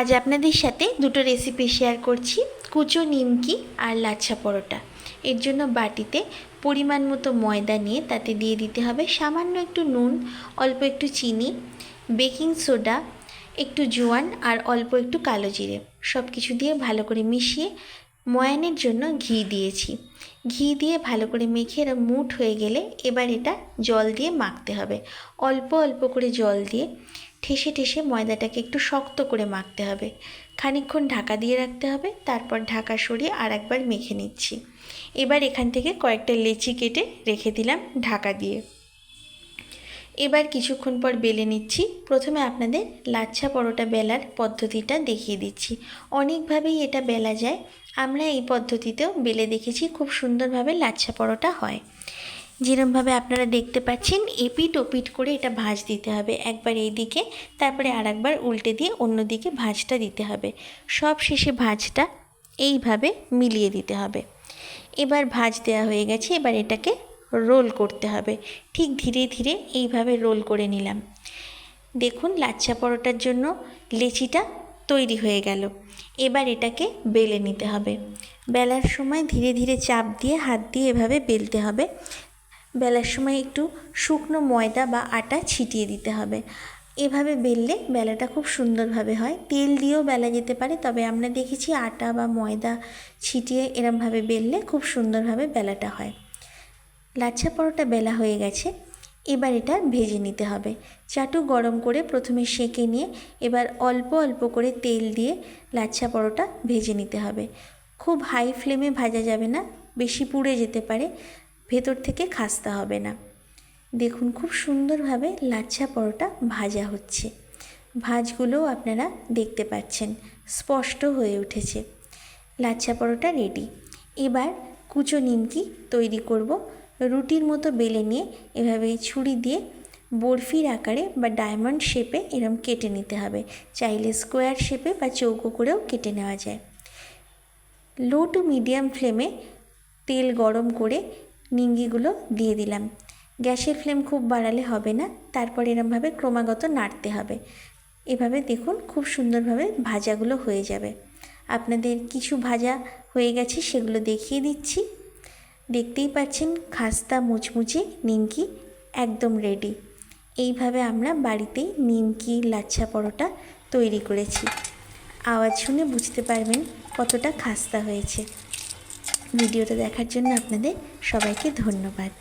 আজ আপনাদের সাথে দুটো রেসিপি শেয়ার করছি, কুচো নিমকি আর লাচ্ছা পরোটা। এর জন্য বাটিতে পরিমাণ মতো ময়দা নিয়ে তাতে দিয়ে দিতে হবে সামান্য একটু নুন, অল্প একটু চিনি, বেকিং সোডা, একটু জোয়ান আর অল্প একটু কালো জিরে। সব কিছু দিয়ে ভালো করে মিশিয়ে ময়ানের জন্য ঘি দিয়েছি। ঘি দিয়ে ভালো করে মেখে এরা মুঠ হয়ে গেলে এবার এটা জল দিয়ে মাখতে হবে। অল্প অল্প করে জল দিয়ে ঠেসে ঠেসে ময়দাটাকে একটু শক্ত করে মাখতে হবে। খানিকক্ষণ ঢাকা দিয়ে রাখতে হবে, তারপর ঢাকা সরিয়ে আর একবার মেখে নিচ্ছি। এবার এখান থেকে কয়েকটা লেচি কেটে রেখে দিলাম ঢাকা দিয়ে। এবার কিছুক্ষণ পর বেলে নিচ্ছি। প্রথমে আপনাদের লাচ্ছা পরোটা বেলার পদ্ধতিটা দেখিয়ে দিচ্ছি। অনেকভাবেই এটা বেলা যায়, আমরা এই পদ্ধতিতেও বেলে দেখেছি, খুব সুন্দরভাবে লাচ্ছা পরোটা হয়। যেরমভাবে আপনারা দেখতে পাচ্ছেন এপিট ওপিট করে এটা ভাঁজ দিতে হবে, একবার এই দিকে তারপরে আর একবার উল্টে দিয়ে অন্য দিকে ভাঁজটা দিতে হবে। সব শেষে ভাঁজটা এইভাবে মিলিয়ে দিতে হবে। এবার ভাঁজ দেওয়া হয়ে গেছে, এবার এটাকে রোল করতে হবে। ঠিক ধীরে ধীরে এইভাবে রোল করে নিলাম। দেখুন লাচ্ছা পরোটার জন্য লেচিটা তৈরি হয়ে গেল। এবার এটাকে বেলে নিতে হবে। বেলার সময় ধীরে ধীরে চাপ দিয়ে হাত দিয়ে এভাবে বেলতে হবে। বেলার সময় একটু শুকনো ময়দা বা আটা ছিটিয়ে দিতে হবে। এভাবে বেললে বেলাটা খুব সুন্দরভাবে হয়। তেল দিয়েও বেলা যেতে পারে, তবে আমরা দেখেছি আটা বা ময়দা ছিটিয়ে এরমভাবে বেললে খুব সুন্দরভাবে বেলাটা হয়। লাচ্ছা পরোটা বেলা হয়ে গেছে, এবার এটা ভেজে নিতে হবে। চাটু গরম করে প্রথমে সেঁকে নিয়ে এবার অল্প অল্প করে তেল দিয়ে লাচ্ছা পরোটা ভেজে নিতে হবে। খুব হাই ফ্লেমে ভাজা যাবে না, বেশি পুড়ে যেতে পারে, ভেতর থেকে খাস্তা হবে না। দেখুন খুব সুন্দরভাবে লাচ্ছা পরোটা ভাজা হচ্ছে। ভাঁজগুলোও আপনারা দেখতে পাচ্ছেন, স্পষ্ট হয়ে উঠেছে। লাচ্ছা পরোটা রেডি। এবার কুচো নিমকি তৈরি করব। রুটির মতো বেলে নিয়ে এভাবে ছুরি দিয়ে বরফির আকারে বা ডায়মন্ড শেপে এরম কেটে নিতে হবে। চাইলে স্কোয়ার শেপে বা চৌকো করেও কেটে নেওয়া যায়। লো টু মিডিয়াম ফ্লেমে তেল গরম করে নিমকিগুলো দিয়ে দিলাম। গ্যাসের ফ্লেম খুব বাড়ালে হবে না, তারপর এরমভাবে ক্রমাগত নাড়তে হবে। এভাবে দেখুন খুব সুন্দরভাবে ভাজাগুলো হয়ে যাবে। আপনাদের কিছু ভাজা হয়ে গেছে, সেগুলো দেখিয়ে দিচ্ছি। দেখতেই পাচ্ছেন খাস্তা মুচমুচে নিমকি একদম রেডি। এইভাবে আমরা বাড়িতেই নিমকি লাচ্ছা পরোটা তৈরি করেছি। আওয়াজ শুনে বুঝতে পারবেন কতটা খাস্তা হয়েছে। ভিডিওটা দেখার জন্য আপনাদের সবাইকে ধন্যবাদ।